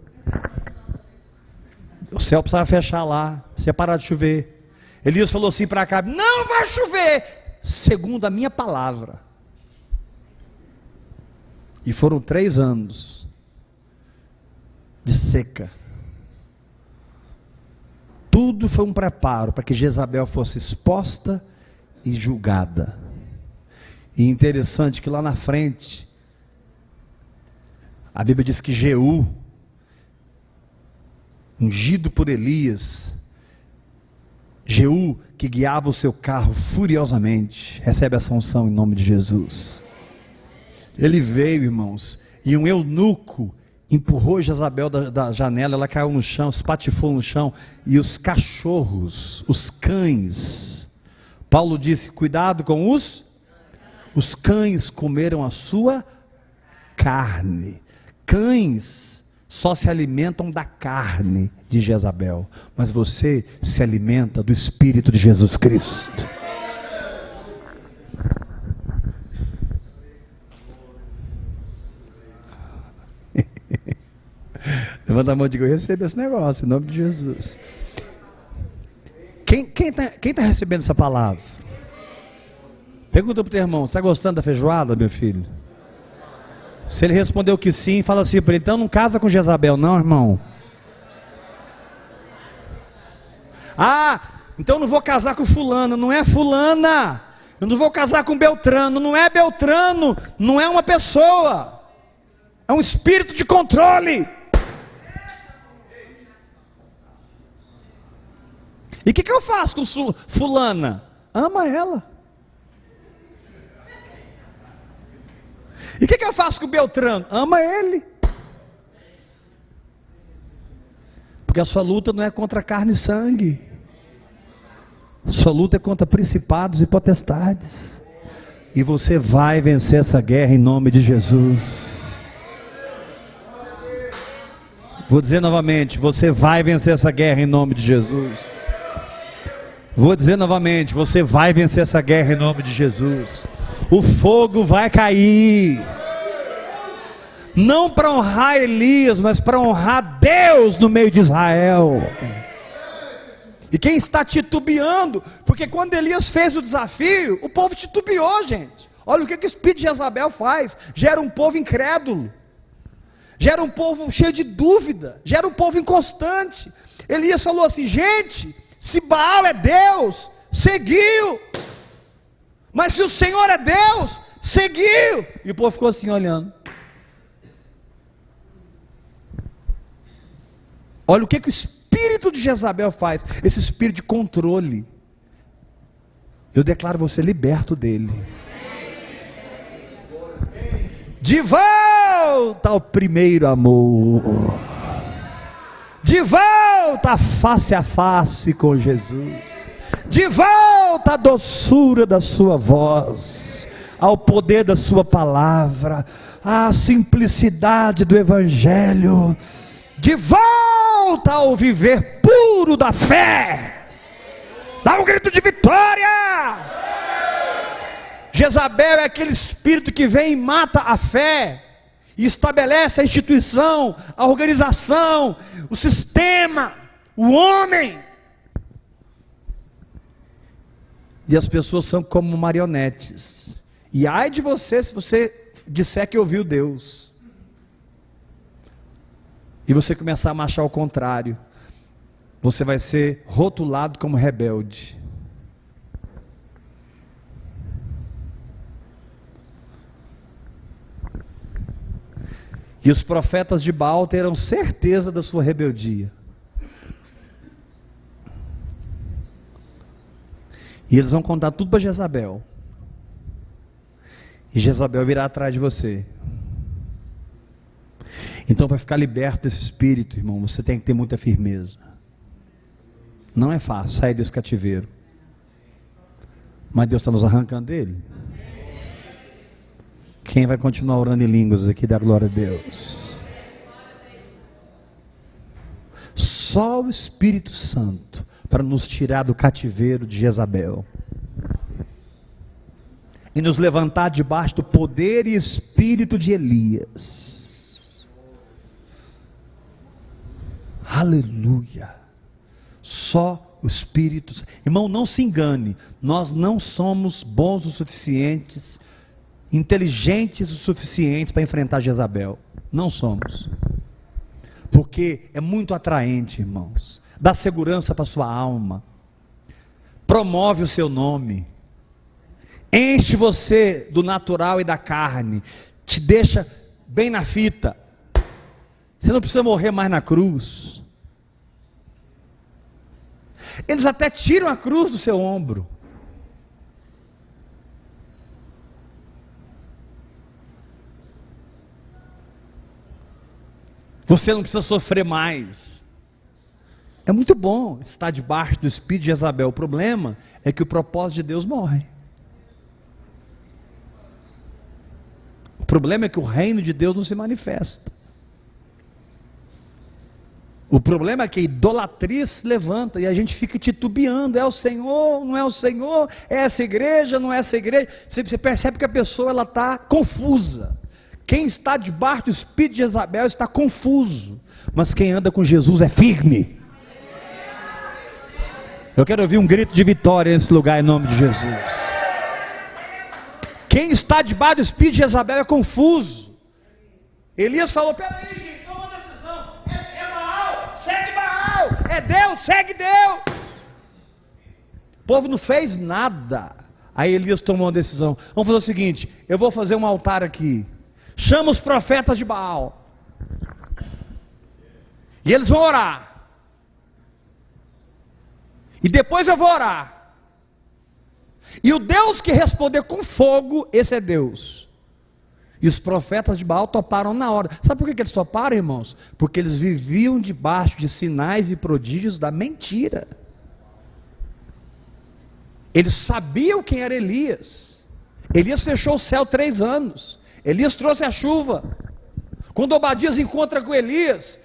O céu precisava fechar lá, se ia parar de chover. Elias falou assim para Acabe: não vai chover, segundo a minha palavra. E foram 3 anos de seca. Tudo foi um preparo para que Jezabel fosse exposta e julgada. E interessante que lá na frente, a Bíblia diz que Jeú, ungido por Elias, Jeú, que guiava o seu carro furiosamente, recebe essa unção em nome de Jesus. Ele veio, irmãos, e um eunuco empurrou Jezabel da janela, ela caiu no chão, espatifou no chão, e os cachorros, os cães, Paulo disse: cuidado com os cães comeram a sua carne. Cães só se alimentam da carne de Jezabel, mas você se alimenta do Espírito de Jesus Cristo. Levanta a mão e diga: eu recebo esse negócio em nome de Jesus. Quem tá recebendo essa palavra? Pergunta para o teu irmão: está gostando da feijoada, meu filho? Se ele respondeu que sim, fala assim para ele: então não casa com Jezabel não, irmão. Ah, então não vou casar com fulano. Não é fulana. Eu não vou casar com Beltrano. Não é Beltrano. Não é uma pessoa. É um espírito de controle. E o que eu faço com fulana? Ama ela. E o que eu faço com o Beltrano? Ama ele. Porque a sua luta não é contra carne e sangue. A sua luta é contra principados e potestades. E você vai vencer essa guerra em nome de Jesus. Vou dizer novamente: você vai vencer essa guerra em nome de Jesus. Vou dizer novamente: você vai vencer essa guerra em nome de Jesus. O fogo vai cair. Não para honrar Elias, mas para honrar Deus no meio de Israel. E quem está titubeando, porque quando Elias fez o desafio, o povo titubeou, gente. Olha o que o espírito de Jezabel faz: gera um povo incrédulo, gera um povo cheio de dúvida, gera um povo inconstante. Elias falou assim: gente, se Baal é Deus, seguiu. Mas se o Senhor é Deus, seguiu. E o povo ficou assim olhando. Olha o que o espírito de Jezabel faz. Esse espírito de controle. Eu declaro você liberto dele. De volta ao primeiro amor. De volta face a face com Jesus. De volta à doçura da sua voz, ao poder da sua palavra, à simplicidade do evangelho. De volta ao viver puro da fé. Dá um grito de vitória. Jezabel é aquele espírito que vem e mata a fé, e estabelece a instituição, a organização, o sistema, o homem. E as pessoas são como marionetes. E ai de você se você disser que ouviu Deus, e você começar a marchar ao contrário. Você vai ser rotulado como rebelde. E os profetas de Baal terão certeza da sua rebeldia. E eles vão contar tudo para Jezabel. E Jezabel virá atrás de você. Então, para ficar liberto desse espírito, irmão, você tem que ter muita firmeza. Não é fácil sair desse cativeiro, mas Deus está nos arrancando dele. Quem vai continuar orando em línguas aqui, dá glória a Deus? Só o Espírito Santo para nos tirar do cativeiro de Jezabel e nos levantar debaixo do poder e espírito de Elias. Aleluia. Só o Espírito Santo. Irmão, não se engane, nós não somos bons o suficientes, inteligentes o suficientes para enfrentar Jezabel. Não somos. Porque é muito atraente, irmãos. Dá segurança para a sua alma, promove o seu nome, enche você do natural e da carne, te deixa bem na fita. Você não precisa morrer mais na cruz. Eles até tiram a cruz do seu ombro. Você não precisa sofrer mais. É muito bom estar debaixo do espírito de Jezabel. O problema é que o propósito de Deus morre. O problema é que o reino de Deus não se manifesta. O problema é que a idolatria se levanta e a gente fica titubeando. É o Senhor, não é o Senhor? É essa igreja, não é essa igreja? Você percebe que a pessoa está confusa. Quem está debaixo do espírito de Jezabel está confuso, mas quem anda com Jesus é firme. Eu quero ouvir um grito de vitória nesse lugar em nome de Jesus. Quem está debaixo do espírito de Jezabel é confuso. Elias falou: peraí, gente, toma uma decisão. É Baal, segue Baal. É Deus, segue Deus. O povo não fez nada. Aí Elias tomou uma decisão: vamos fazer o seguinte, eu vou fazer um altar aqui, chama os profetas de Baal, e eles vão orar, e depois eu vou orar, e o Deus que responder com fogo, esse é Deus. E os profetas de Baal toparam na hora. Sabe por que eles toparam, irmãos? Porque eles viviam debaixo de sinais e prodígios da mentira. Eles sabiam quem era Elias. Elias fechou o céu 3 anos. Elias trouxe a chuva. Quando Obadias encontra com Elias,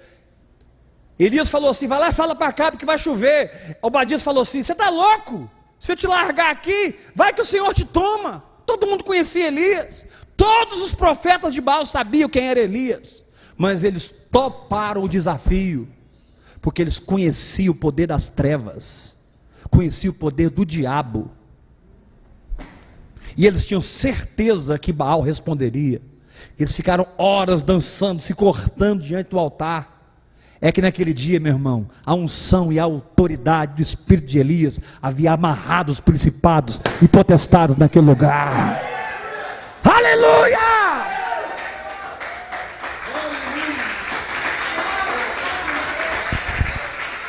Elias falou assim: vai lá e fala para Acabe que vai chover. Obadias falou assim: você está louco? Se eu te largar aqui, vai que o Senhor te toma. Todo mundo conhecia Elias. Todos os profetas de Baal sabiam quem era Elias. Mas eles toparam o desafio, porque eles conheciam o poder das trevas, conheciam o poder do diabo. E eles tinham certeza que Baal responderia. Eles ficaram horas dançando, se cortando diante do altar. É que naquele dia, meu irmão, a unção e a autoridade do espírito de Elias havia amarrado os principados e potestades naquele lugar. Aleluia!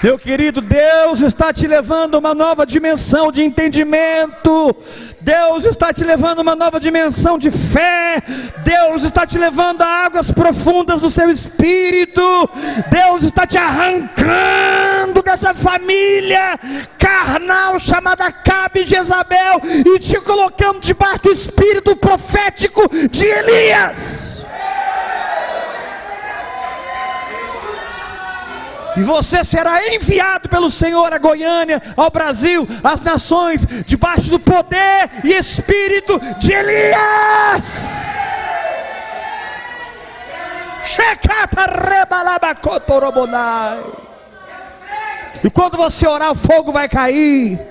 Meu querido, Deus está te levando a uma nova dimensão de entendimento. Deus está te levando a uma nova dimensão de fé. Deus está te levando a águas profundas do seu espírito. Deus está te arrancando dessa família carnal chamada Acabe e Jezabel e te colocando debaixo do espírito profético de Elias. E você será enviado pelo Senhor a Goiânia, ao Brasil, às nações, debaixo do poder e espírito de Elias. E quando você orar, o fogo vai cair.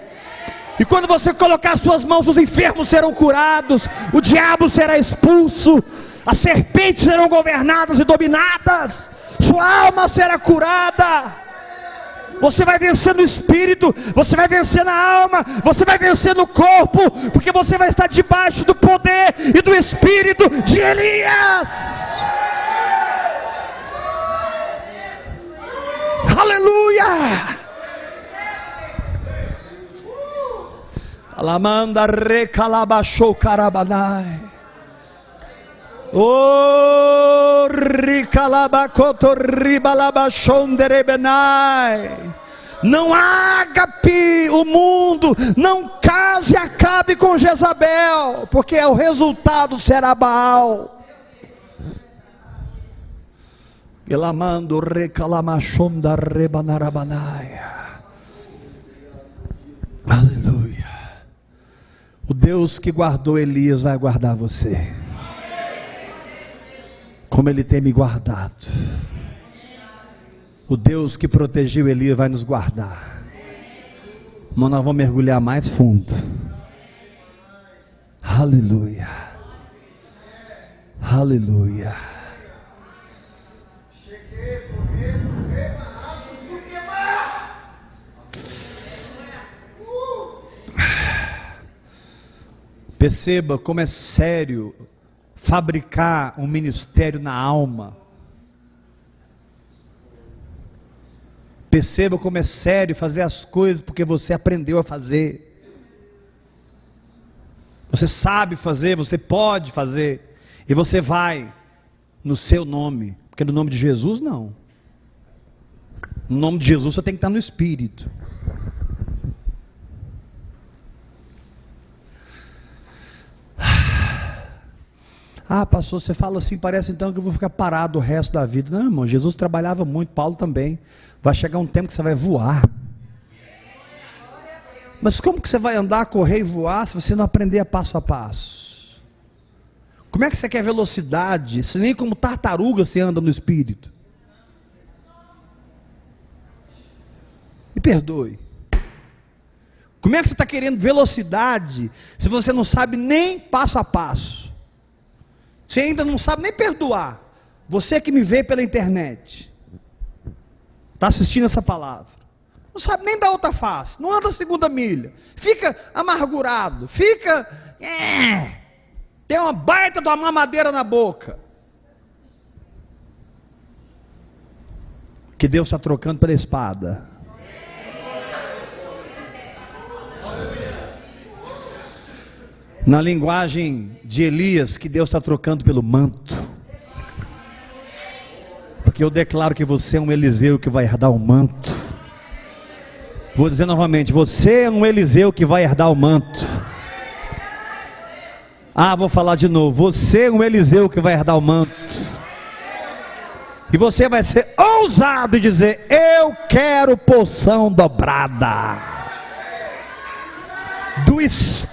E quando você colocar as suas mãos, os enfermos serão curados, o diabo será expulso, as serpentes serão governadas e dominadas, sua alma será curada. Você vai vencer no espírito, você vai vencer na alma, você vai vencer no corpo, porque você vai estar debaixo do poder e do espírito de Elias. Aleluia! Alamanda recalabachou carabanai. Oh, Não ágape o mundo, não case e acabe com Jezabel, porque o resultado será Baal. Elamando recalamachonda rebanarabanaia. Aleluia. O Deus que guardou Elias vai guardar você, como Ele tem me guardado. O Deus que protegeu Elias vai nos guardar. Mas nós vamos mergulhar mais fundo. Aleluia. Aleluia. Perceba como é sério fabricar um ministério na alma. Perceba como é sério fazer as coisas porque você aprendeu a fazer. Você sabe fazer, você pode fazer. E você vai no seu nome. Porque no nome de Jesus não. No nome de Jesus você tem que estar no Espírito. Ah, pastor, você fala assim, parece então que eu vou ficar parado o resto da vida. Não, irmão, Jesus trabalhava muito, Paulo também. Vai chegar um tempo que você vai voar. Mas como que você vai andar, correr e voar se você não aprender a passo a passo? Como é que você quer velocidade, se nem como tartaruga você anda no Espírito? Me perdoe. Como é que você está querendo velocidade, se você não sabe nem passo a passo? Você ainda não sabe nem perdoar. Você que me vê pela internet, está assistindo essa palavra, não sabe nem dar outra face, não anda a segunda milha, fica amargurado, fica, tem uma baita de uma mamadeira na boca, que Deus está trocando pela espada. Na linguagem de Elias, que Deus está trocando pelo manto. Porque eu declaro que você é um Eliseu que vai herdar o manto. Vou dizer novamente, você é um Eliseu que vai herdar o manto. Ah, vou falar de novo, você é um Eliseu que vai herdar o manto. E você vai ser ousado e dizer, eu quero porção dobrada do Espírito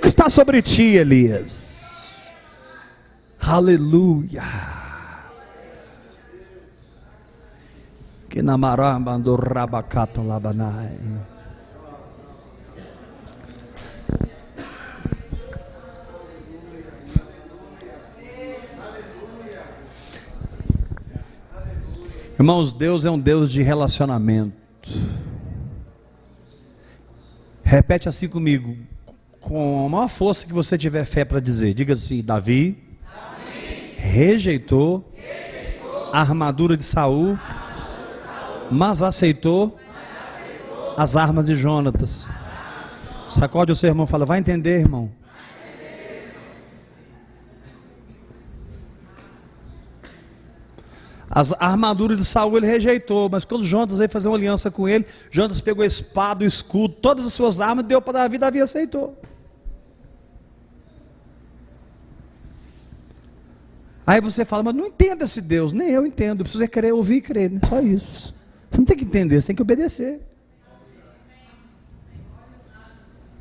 que está sobre ti, Elias. Aleluia. Que namaramba do rabacata labanai. Irmãos, Deus é um Deus de relacionamento. Repete assim comigo, com a maior força que você tiver fé para dizer. Diga assim: Davi rejeitou a armadura de Saul, mas aceitou as armas de Jonatas. Sacode o seu irmão e fala: vai entender, irmão. A armadura de Saul ele rejeitou, mas quando Jonatas veio fazer uma aliança com ele, Jonatas pegou a espada, o escudo, todas as suas armas, deu para Davi, Davi aceitou. Aí você fala: mas não entendo esse Deus. Nem eu entendo, eu preciso querer ouvir e crer, né? Só isso. Você não tem que entender, você tem que obedecer.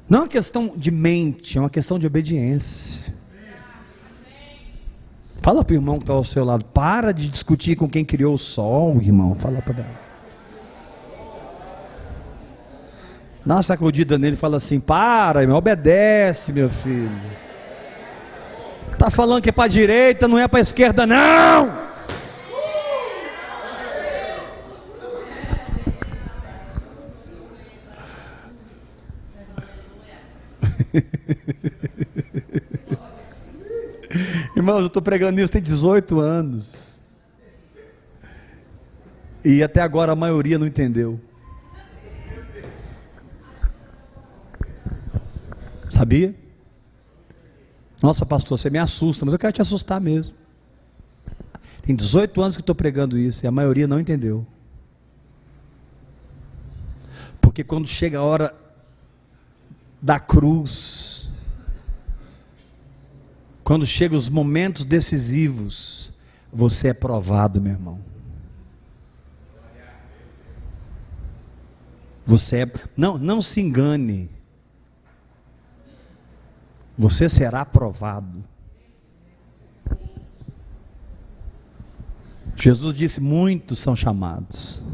Não é uma questão de mente, é uma questão de obediência. Fala para o irmão que está ao seu lado: para de discutir com quem criou o sol, irmão. Fala para ele. Dá uma sacudida nele e fala assim: para, irmão, obedece, meu filho. Está falando que é para a direita, não é para a esquerda, não. Irmãos, eu estou pregando isso tem 18 anos. E até agora a maioria não entendeu. Sabia? Nossa, pastor, você me assusta, mas eu quero te assustar mesmo. Tem 18 anos que estou pregando isso e a maioria não entendeu. Porque quando chega a hora da cruz, quando chegam os momentos decisivos, você é provado, meu irmão. Não se engane. Você será provado. Jesus disse: muitos são chamados.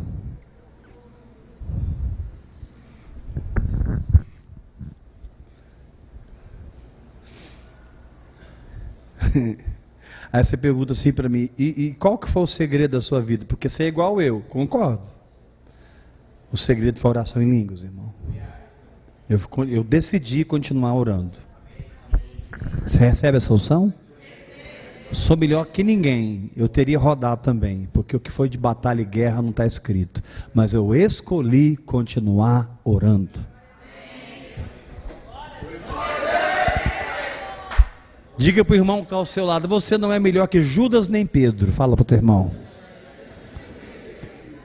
Aí você pergunta assim para mim: e qual que foi o segredo da sua vida? Porque você é igual eu, concordo. O segredo foi a oração em línguas, irmão. Eu decidi continuar orando. Você recebe essa unção? Sou melhor que ninguém. Eu teria rodado também, porque o que foi de batalha e guerra não está escrito. Mas eu escolhi continuar orando. Diga para o irmão que está ao seu lado: você não é melhor que Judas nem Pedro. Fala para o teu irmão.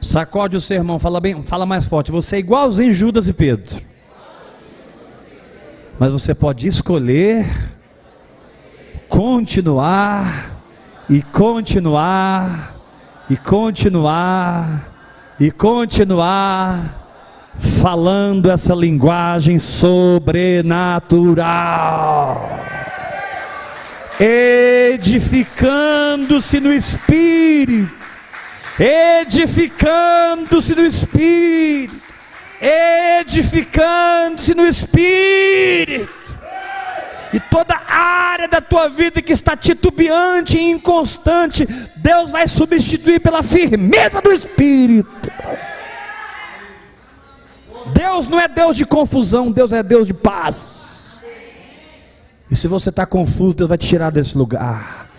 Sacode o seu irmão, fala mais forte. Você é igualzinho Judas e Pedro. Mas você pode escolher continuar e continuar e continuar e continuar falando essa linguagem sobrenatural, edificando-se no Espírito, edificando-se no Espírito, edificando-se no Espírito. E toda área da tua vida que está titubeante e inconstante, Deus vai substituir pela firmeza do Espírito. Deus não é Deus de confusão, Deus é Deus de paz. E se você está confuso, Deus vai te tirar desse lugar.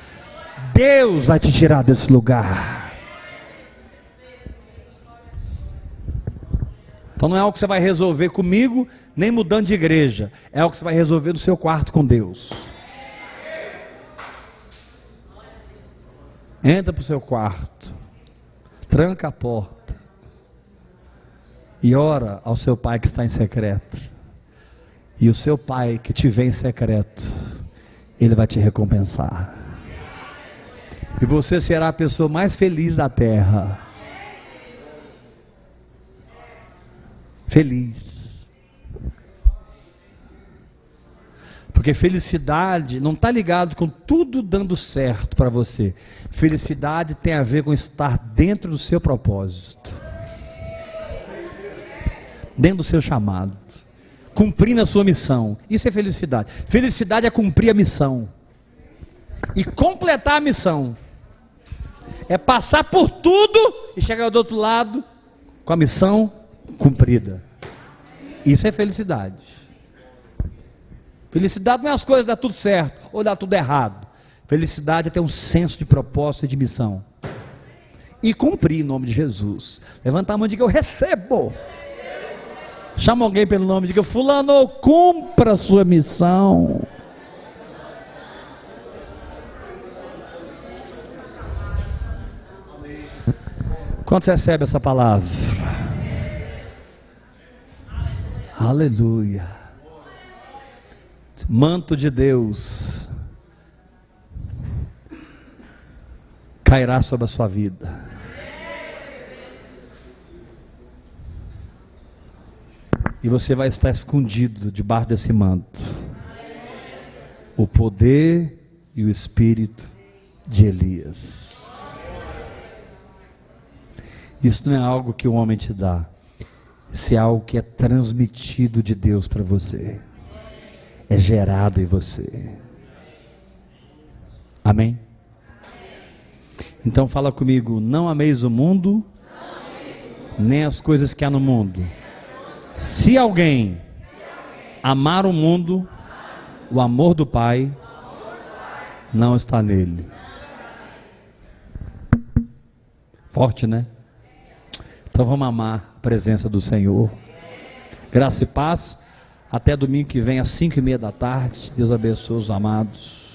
Deus vai te tirar desse lugar. Então não é algo que você vai resolver comigo, nem mudando de igreja. É algo que você vai resolver no seu quarto com Deus. Entra para o seu quarto, tranca a porta e ora ao seu pai que está em secreto. E o seu pai que te vê em secreto, ele vai te recompensar. E você será a pessoa mais feliz da terra. Feliz. Porque felicidade não está ligado com tudo dando certo para você. Felicidade tem a ver com estar dentro do seu propósito, dentro do seu chamado, cumprindo a sua missão. Isso é felicidade. Felicidade é cumprir a missão e completar a missão. É passar por tudo e chegar do outro lado com a missão cumprida. Isso é felicidade. Felicidade não é as coisas dar tudo certo ou dar tudo errado. Felicidade é ter um senso de propósito e de missão e cumprir em nome de Jesus. Levanta a mão e diga: eu recebo. Chama alguém pelo nome e diga: fulano, cumpra a sua missão. Quantos recebe essa palavra? Aleluia. Manto de Deus cairá sobre a sua vida. E você vai estar escondido debaixo desse manto. O poder e o espírito de Elias. Isso não é algo que o homem te dá. Isso é algo que é transmitido de Deus para você. É gerado em você. Amém? Então fala comigo: não ameis o mundo, nem as coisas que há no mundo. Se alguém amar o mundo, o amor do Pai não está nele. Forte, né? Então vamos amar a presença do Senhor. Graça e paz. Até domingo que vem às 5:30 da tarde. Deus abençoe os amados.